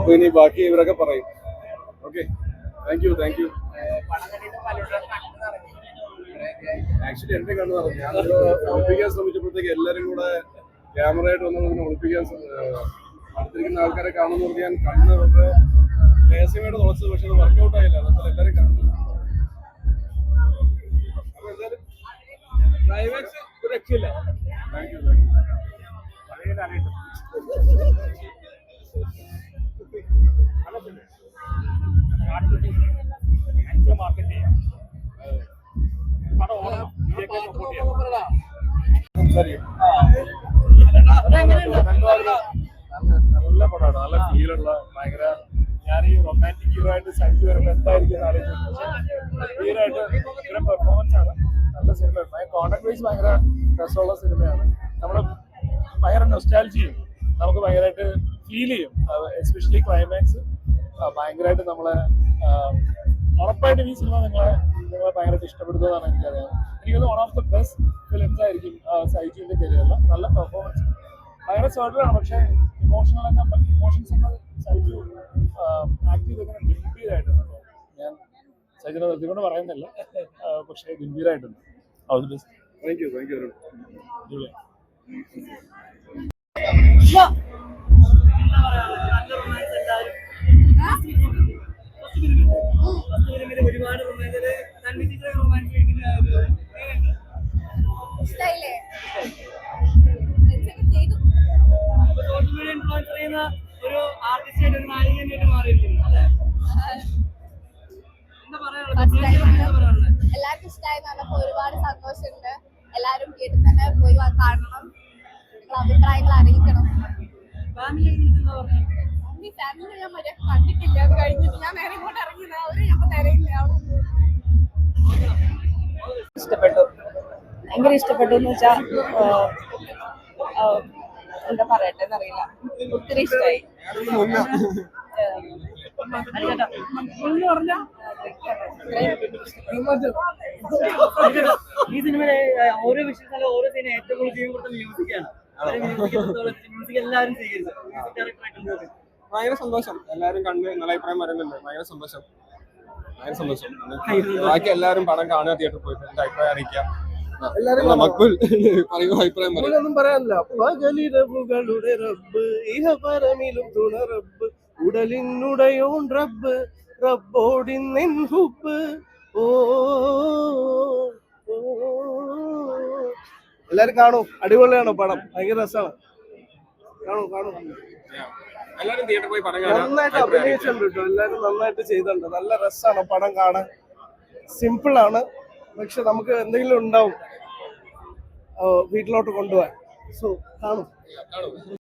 അപ്പൊ ഇനി ബാക്കി ഇവരൊക്കെ പറയും. Okay, thank you. ആക്ച്വലി എന്റെ കണ്ണു പറഞ്ഞു. ഞാൻ ഒളിപ്പിക്കാൻ ശ്രമിച്ചപ്പോഴത്തേക്ക് എല്ലാരും കൂടെ ക്യാമറയായിട്ട് വന്നതിനെ ഒളിപ്പിക്കാൻ അടുത്തിരിക്കുന്ന ആൾക്കാരെ കാണുന്ന പറഞ്ഞ് ഞാൻ കണ്ണ് വളരെ രഹസ്യമായിട്ട് തുളച്ചത്. പക്ഷെ അത് വർക്ക്ഔട്ട് ആയില്ല. എന്നുവെച്ചാൽ എല്ലാരും കണ്ടു. അപ്പൊ എന്തായാലും ക്ലൈമാക്സ് ഒരു രക്ഷയില്ല. Thank you. നല്ല പടമാണ്, നല്ല ഫീലുള്ള, ഭയങ്കര. ഞാൻ ഈ റൊമാൻറ്റിക് ഹീറോ ആയിട്ട് സൈറ്റ് വരുമ്പോൾ എന്തായിരിക്കും ആലോചിച്ചു. ഭയങ്കര പെർഫോമൻസ് ആണ്, നല്ല സിനിമ. കോണ്ടന്റ് വൈസ് ഭയങ്കര രസമുള്ള സിനിമയാണ്. നമ്മള് ഭയങ്കര നൊസ്റ്റാൾജിയും നമുക്ക് ഭയങ്കരമായിട്ട് ഫീൽ ചെയ്യും. എസ്പെഷ്യലി ക്ലൈമാക്സ് ഭയങ്കരമായിട്ട് നമ്മളെ ഉറപ്പായിട്ടും ഈ സിനിമ നിങ്ങളെ ഭയങ്കരമായിട്ട് ഇഷ്ടപ്പെടുന്നതാണ് എനിക്കറിയാം. എനിക്കത് one of the best films ആയിരിക്കും സൈജുവിന്റെ കരിയറിൽ. നല്ല പെർഫോമൻസ്, ഭയങ്കര സേർട്ടറാണ്. പക്ഷെ ഇമോഷൻസ് ഒക്കെ സൈജു ആക്ട് ചെയ്തിങ്ങനെ ഗംഭീരമായിട്ടുണ്ട്. ഞാൻ സൈജുനെ നിർത്തിക്കൊണ്ട് പറയുന്നില്ല, പക്ഷെ ഗംഭീരമായിട്ടുണ്ട്. Thank you. ഒരുപാട് റൊമാൻസ് ഇഷ്ടമായില്ലേ? സോഷ്യൽ മീഡിയ ഇൻഫ്ലുവൻസ് ചെയ്യുന്ന ഒരു ആർട്ടിസ്റ്റായിട്ട്, ഒരു നായികനായിട്ട് മാറിയിരിക്കുന്നു. എല്ലാവർക്കും ഇഷ്ടമായി പറഞ്ഞപ്പോ ഒരുപാട് സന്തോഷമുണ്ട്. എല്ലാരും തിയേറ്ററിൽ തന്നെ പോയി കാണണം, അഭിപ്രായങ്ങൾ അറിയിക്കണം. ഫാമിലി ഞാൻ മറ്റേ കണ്ടിട്ടില്ല. അത് കഴിഞ്ഞിട്ട് ഞാൻ നേരെ ഇങ്ങോട്ട് ഇറങ്ങിയത് അവര് ഞങ്ങൾ തിരയില്ല. ഇഷ്ടപ്പെട്ടു, ഭയങ്കര ഇഷ്ടപ്പെട്ടു എന്ന് വെച്ചാ എന്താ പറയട്ടെ എന്നറിയില്ല, ഒത്തിരി ഇഷ്ടമായി. ഈ സിനിമയിലെ ഓരോ വിഷയത്തിലും ഓരോ സീനും ഏറ്റവും കൂടുതൽ ജീവൻ കൊടുത്ത മ്യൂസിക്കാണ്. മ്യൂസിക് എല്ലാവരും സ്വീകരിച്ചു. ഭയങ്കര സന്തോഷം. എല്ലാവരും കണ്ട് നല്ല അഭിപ്രായം പറയുന്നുണ്ട്. ഭയങ്കര സന്തോഷം. ബാക്കി എല്ലാവരും പടം കാണുക, തിയേറ്ററിൽ പോയിട്ട് എന്റെ അഭിപ്രായം അറിയിക്കാം. ഒന്നും പറയാനില്ല. പകലിരവുകളുടെ റബ്ബ്, ഇഹപരമിലും തുണ റബ്ബ്, ഉടലിനുടയോൺ റബ്ബ്, റബ്ബോടിന്നെൻ ഹുബ്ബ്. ഓ എല്ലാരും കാണൂ, അടിപൊളിയാണ് പടം, ഭയങ്കര രസമാണ്. കാണൂ. എല്ലാവരും തിയേറ്ററിൽ പോയി പടം നന്നായിട്ട് അഭിനയിച്ചിട്ടുണ്ട് കേട്ടോ. എല്ലാരും നന്നായിട്ട് ചെയ്തിട്ടുണ്ട്. നല്ല രസമാണ് പടം കാണാൻ. സിമ്പിളാണ്, പക്ഷെ നമുക്ക് എന്തെങ്കിലും ഉണ്ടാവും വീട്ടിലോട്ട് കൊണ്ടുപോകാൻ. സോ കാണും.